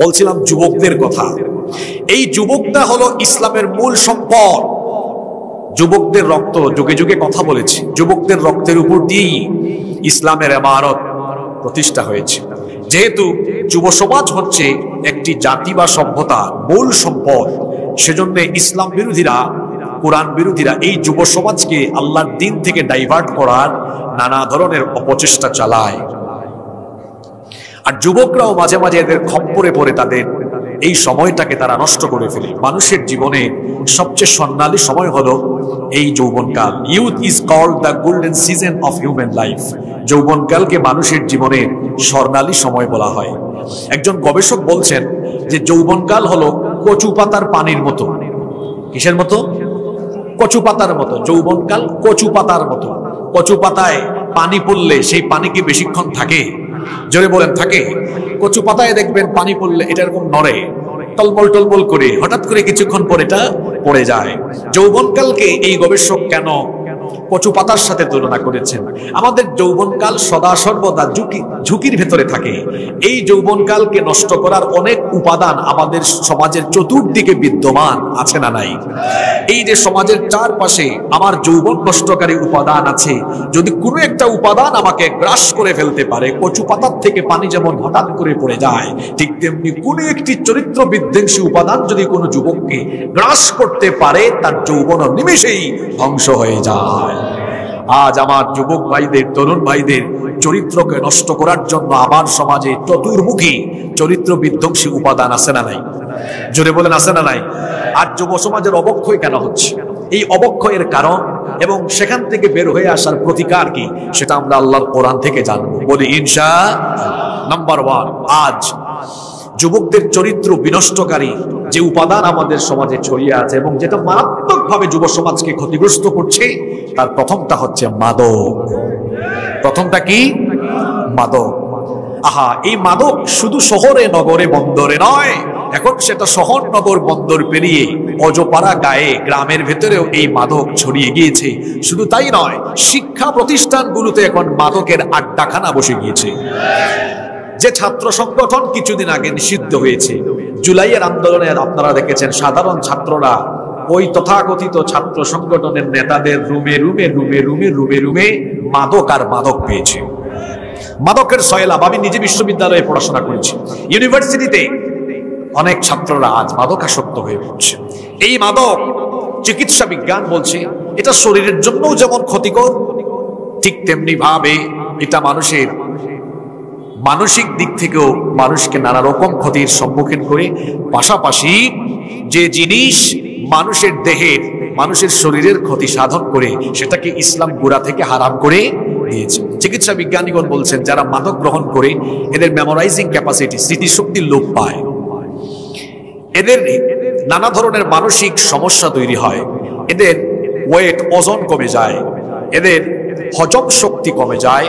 বলছিলাম যুবকদের কথা। এই যুবকটা হলো ইসলামের মূল সম্পদ। যুবকদের রক্ত, যুগে যুগে কথা বলেছি, যুবকদের রক্তের উপর দিয়েই ইসলামের ইমারত প্রতিষ্ঠা হয়েছে। যেহেতু যুব সমাজ হচ্ছে একটি জাতি বা সভ্যতার মূল সম্পদ, সেজন্য ইসলাম বিরোধীরা, কোরআন বিরোধীরা এই যুব সমাজকে আল্লাহর দিন থেকে ডাইভার্ট করার নানা ধরনের অপচেষ্টা চালায়। আর যুবকরাও মাঝে মাঝে এদের খপ্পরে পড়ে তাদের এই সময়টাকে তারা নষ্ট করে ফেলে। মানুষের জীবনে সবচেয়ে স্বর্ণালী সময় হলো এই যৌবনকাল। Youth is called the golden season of human life. যৌবনকালকে মানুষের জীবনের স্বর্ণালী সময় বলা হয়। একজন গবেষক বলছেন যে যৌবনকাল হলো কচু পাতার পানির মতো। কিসের মতো? কচু পাতার মতো। যৌবনকাল কচু পাতার মতো। কচু পাতায় পানি পড়লে সেই পানি কি বেশিক্ষণ থাকে? জোরে বলেন, থাকে? কচু পাতায় দেখবেন পানি পড়লে এটা এরকম নড়ে, টলবল টলবল করে, হঠাৎ করে কিছুক্ষণ পর এটা পড়ে যায়। যৌবনকালকে এই গবেষক কেন কচু পাতার সাথে তুলনা করেছেন? আমাদের যৌবনকাল সদা সর্বদা ঝুঁকির ভেতরে থাকে। এই যৌবনকালকে নষ্ট করার অনেক উপাদান আমাদের সমাজের চতুর্দিকে বিদ্যমান আছে না নাই? এই যে সমাজের চারপাশে আমার যৌবন নষ্টকারী উপাদান আছে, যদি কোনো একটা উপাদান আমাকে গ্রাস করে ফেলতে পারে, কচু পাতার থেকে পানি যেমন হঠাৎ করে পড়ে যায়, ঠিক তেমনি কোনো একটি চরিত্র বিধ্বংসী উপাদান যদি কোনো যুবককে গ্রাস করতে পারে, তার যৌবন নিমেষেই ধ্বংস হয়ে যায়। আজ আমার যুবক ভাইদের, তরুণ ভাইদের চরিত্রকে নষ্ট করার জন্য আমার সমাজে চতুর্মুখী চরিত্র বিধ্বংসী উপাদান আছে না নাই? জোরে বলেন, আছে না নাই? আর যুব সমাজের অবক্ষয় কেন হচ্ছে? এই অবক্ষয়ের কারণ এবং সেখান থেকে বের হয়ে আসার প্রতিকার কি, সেটা আমরা আল্লাহর কোরআন থেকে জানবো। বলি ইনশাআল্লাহ। নাম্বার 1, আজ যুবকদের চরিত্র বিনষ্টকারী যে উপাদান আমাদের সমাজে ছড়িয়ে আছে এবং যেটা মারাত্মকভাবে যুব সমাজকে ক্ষতিগ্রস্ত করছে, তার প্রথমটা হচ্ছে মাদক। প্রথমটা কি? মাদক। আহা, এই মাদক শুধু শহরে নগরে বন্দরে নয়, এখন সেটা শহর নগর বন্দর পেরিয়ে অজপাড়া গায়ে গ্রামের ভেতরেও এই মাদক ছড়িয়ে গিয়েছে। শুধু তাই নয়, শিক্ষা প্রতিষ্ঠানগুলোতে এখন মাদকের আড্ডাখানা বসে গিয়েছে। যে ছাত্র সংগঠন কিছুদিন আগে নিষিদ্ধ হয়েছে, জুলাইয়ের আন্দোলনে আপনারা দেখেছেন সাধারণ ছাত্ররা ওই তথাকথিত ছাত্র সংগঠনের নেতাদের রুমে রুমে রুমে রুমে রুমে রুমে মাদক আর মাদক পেয়েছে। মাদকের সয়লাভ। আমি নিজে বিশ্ববিদ্যালয়ে পড়াশোনা করেছি। ইউনিভার্সিটিতে অনেক ছাত্ররা আজ মাদকাসক্ত হয়ে পড়ছে। এই মাদক, চিকিৎসা বিজ্ঞান বলছে এটা শরীরের জন্যও যেমন ক্ষতিকর, ঠিক তেমনি ভাবে এটা মানুষের মানসিক দিক থেকেও মানুষকে নানা রকম ক্ষতির সম্মুখীন করে। পাশাপাশি যে জিনিস মানুষের দেহের, মানুষের শরীরের ক্ষতি সাধন করে, সেটাকে ইসলাম গোড়া থেকে হারাম করে দিয়েছে। চিকিৎসা বিজ্ঞানীগণ বলছেন যারা মাদক গ্রহণ করে এদের মেমোরাইজিং ক্যাপাসিটি, স্মৃতিশক্তি লোপ পায়, এদের নানা ধরনের মানসিক সমস্যা তৈরি হয়, এদের ওয়েট, ওজন কমে যায়, এদের হজম শক্তি কমে যায়,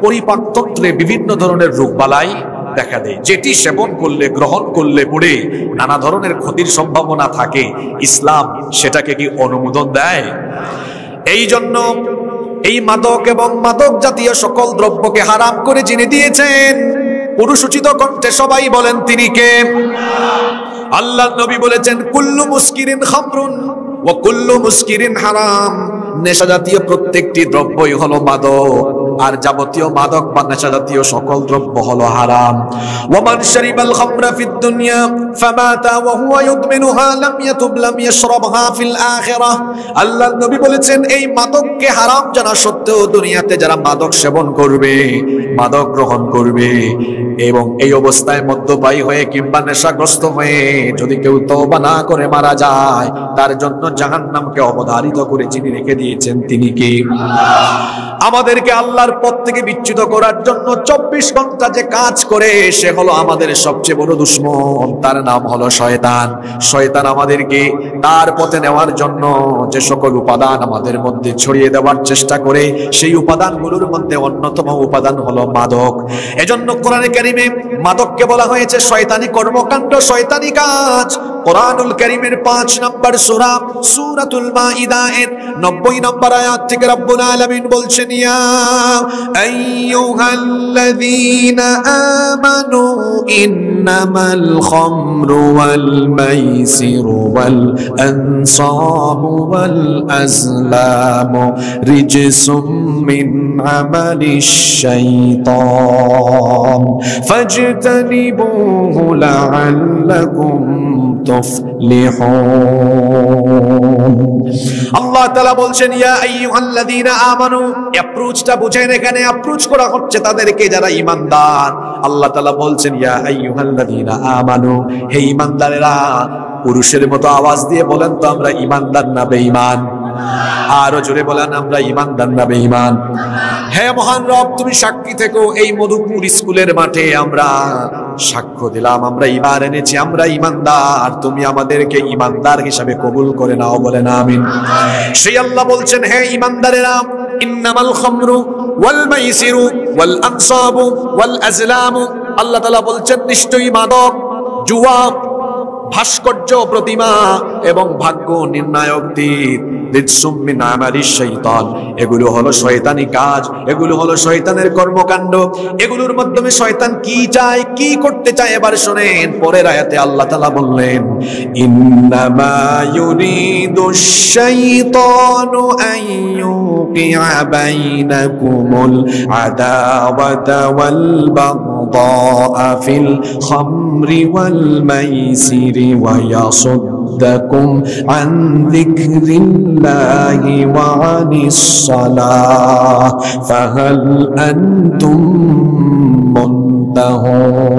পরিপাকতন্ত্রে বিভিন্ন ধরনের রোগবালাই দেখা দেয়। যেটি সেবন করলে, গ্রহণ করলে পড়ে নানা ধরনের ক্ষতির সম্ভাবনা থাকে, ইসলাম সেটাকে কি অনুমোদন দেয়? এই জন্য এই মাদক এবং মাদক জাতীয় সকল দ্রব্যকে হারাম করে যিনি দিয়েছেন, পুরুষোচিত কণ্ঠে সবাই বলেন তিনি কে? আল্লাহ নবী বলেছেন কুল্লু মুস্কিরিন খামরুন ওয়া কুল্লু মুস্কিরিন হারাম। নেশা জাতীয় প্রত্যেকটি দ্রব্যই হলো মাদক, আর যাবতীয় মাদক বা নেশা জাতীয় সকল দ্রব্য হলো হারাম। ওয়ামান শারিবাল খামরা ফিদ দুনিয়া ফামাতা ওয়া হুয়া ইউদমিনুহা লাম ইয়াতুব লাম ইয়াশরাবহা ফিল আখিরাহ। আল্লাহর নবী বলেছেন এই মাদককে হারাম জানা সত্ত্বেও দুনিয়াতে যারা মাদক সেবন করবে, মাদক গ্রহণ করবে এবং এই অবস্থায় মদ্যপায়ী হয়ে কিংবা নেশাগ্রস্ত হয়ে যদি কেউ তওবা না করে মারা যায়, তার জন্য জাহান্নামকে অবধারিত করে যিনি রেখে দিয়েছেন তিনি কে? আমাদেরকে আল্লাহর পথ থেকে বিচ্যুত করার জন্য 24 ঘন্টা যে কাজ করে, সে হলো আমাদের সবচেয়ে বড় দুশমন, তার নাম হলো শয়তান। শয়তান আমাদেরকে তার পথে নেওয়ার জন্য যে সকল উপাদান আমাদের মধ্যে ছড়িয়ে দেওয়ার চেষ্টা করে, সেই উপাদানগুলোর মধ্যে অন্যতম উপাদান হলো মাদক। এজন্য কোরআনে কারিমে মাদককে বলা হয়েছে শয়তানি কর্মকাণ্ড, শয়তানি কাজ। কোরআনুল কারীমের 5 নম্বর সূরা সূরাতুল মাইদা এর 90 নম্বর আয়াত থেকে রব্বুল আলামিন বলছেন, ইয়া আইয়ুহাল্লাযীনা আমানু ইন্নামাল খামরু ওয়াল মাইসিরু ওয়াল আনসাবু ওয়াল আজলামু রিজসুম মিন আমালিশ শাইতান ফাজতানিবুহু লাআল্লাকুম তুফলিহুন। আল্লাহ তাআলা বলছেন, ইয়া আইয়ুহাল্লাযীনা আমানু, অ্যাপ্রোচটা বুঝেন, এখানে অ্যাপ্রোচ করা হচ্ছে তাদেরকে যারা ঈমানদার। আল্লাহ তাআলা বলছেন, ইয়া আইয়ুহাল্লাযীনা আমানু, হে ঈমানদারেরা। পুরুষের মতো আওয়াজ দিয়ে বলেন তো, আমরা ঈমানদার না বেঈমান? আরো জোরে বলেন, আমরা ঈমানদার না বেঈমান? হে মহান রব, তুমি সাক্ষী থেকো, এই মধুপুর স্কুলের মাঠে আমরা সাক্ষ্য দিলাম, আমরা ঈমান এনেছি, আমরা ঈমানদার। তুমি আমাদেরকে ঈমানদার হিসাবে কবুল করে নাও, বলেন আমিন। সেই আল্লাহ বলছেন, হে ঈমানদারেরা, ইন্নামাল খামরু ওয়াল মাইসিরু ওয়াল আনসাবু ওয়াল আজলামু, আল্লাহ তাআলা বলছেন, নিশ্চয়ই মাদক, জুয়া, ভাস্কর্য, প্রতিমা এবং ভাগ্য নির্ণায়ক দিক, রিজসুম মিন আমালিশ শাইতান, এগুলো হলো শয়তানি কাজ, এগুলো হলো শয়তানের কর্মকাণ্ড। এগুলোর মাধ্যমে শয়তান কি চায়, কি করতে চায়, এবার শুনেন। পরের আয়াতে আল্লাহ তাআলা বললেন, ইন্নামা ইউরিদুশ শাইতানু আন ইউকিআ বাইনাকুমুল আদাওয়াতা ওয়াল বাগদাআ ফিল খামরি ওয়াল মাইসিরি ويصدكم عن ذكر الله وعن الصلاة فهل أنتم منتهون